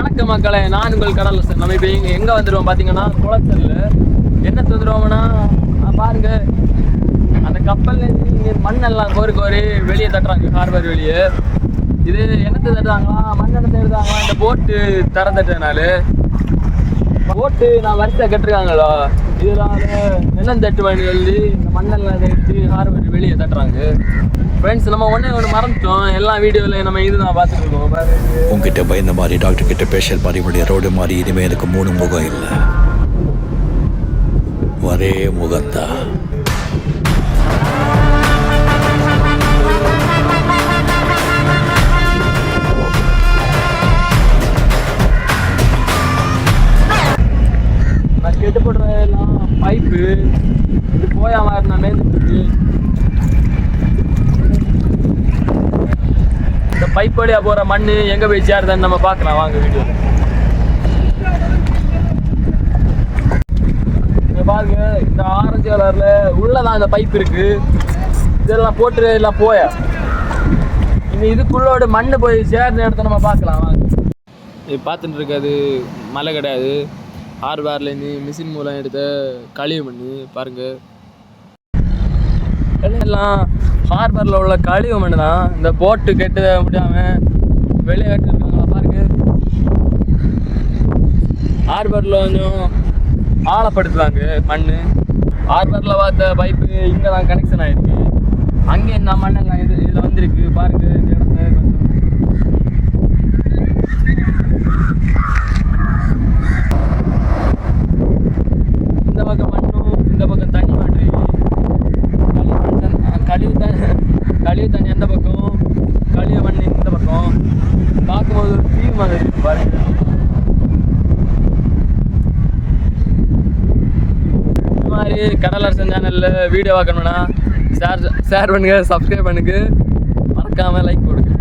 வணக்கம் மக்களே, நான் உங்கள் கடலரசன். நம்ம இப்போ எங்கே வந்துடுவோம் பார்த்தீங்கன்னா குளச்சல்ல. என்ன வந்துடுவோம்னா பாருங்க, அந்த கப்பல்ல மண்ணெல்லாம் கோரி வெளியே தட்டுறாங்க, ஹார்பர் வெளியே. இது என்னத்தை தட்டுறாங்களா, மண்ணெண்ணத்தை எடுத்தாங்களா, இந்த போட்டு தட்டுறதுனால போட்டு நான் வரிசை கட்டுருக்காங்களா, இதனால நிலம் தட்டுவான்னு சொல்லி இந்த மண்ணெல்லாம் தட்டு ஹார்பர் வெளியே தட்டுறாங்க. ஃப்ரெண்ட்ஸ், நம்ம ஒன்று மறந்துட்டோம். எல்லா வீடியோவில் நம்ம இதுதான் பார்த்துட்டு இருக்கோம். உங்ககிட்ட பயந்த மாதிரி டாக்டர் கிட்ட பேஷல் மாதிரி இப்படி ரோடு மாதிரி இனிமேல் எனக்கு 3 முகம் இல்லை, ஒரே முகம்தான். நான் கெட்டு போடுற எல்லாம் பைப்பு இது போயா மாதிரி நான் மேய்ந்துட்டு இந்த பைப் வழியா போற மண் எங்க போய் சேருதுன்னு நம்ம பார்க்கலாம். வாங்க வீடியோ பாருங்க. இந்த ஆரஞ்சு கலர்ல உள்ளதான் இந்த பைப் இருக்கு. இதெல்லாம் போட்டு எல்லாம் போயா இனி இதுக்குள்ளோட மண் போய் சேர்ந்த இடத்த நம்ம பார்க்கலாம். வாங்க. இது பார்த்துட்டு இருக்காது மழை கிடையாது, ஹார்பர்லேருந்து மிஷின் மூலம் எடுத்த கழிவு மண் பாருங்க. எல்லாம் ஹார்பரில் உள்ள கழிவு மண் தான். இந்த போட்டு கெட்டு முடியாமல் வெளியே கட்டிருக்காங்களா பாருங்க. ஹார்பரில் கொஞ்சம் ஆழப்படுத்துவாங்க மண். ஹார்பரில் பார்த்த பைப்பு இங்கே தான் கனெக்ஷன் ஆகிருக்கு. அங்கே இந்த மண்ணெல்லாம் இதில் வந்திருக்கு பாருங்க. இந்த இடத்துல கொஞ்சம் இந்த பக்கம் மண்ணும் இந்த பக்கம் தண்ணி மாட்டு கழிவு தண்ணி அந்த பக்கம், கழிவு மண் இந்த பக்கம். பார்க்கும்போது ஒரு தீவு மாதிரி இருக்கு பாருங்க. இந்த மாதிரி கடலரசன் சேனலில் வீடியோ பார்க்கணும்னா ஷேர் பண்ணுங்க, சப்ஸ்கிரைப் பண்ணுங்க, மறக்காமல் லைக் கொடுங்க.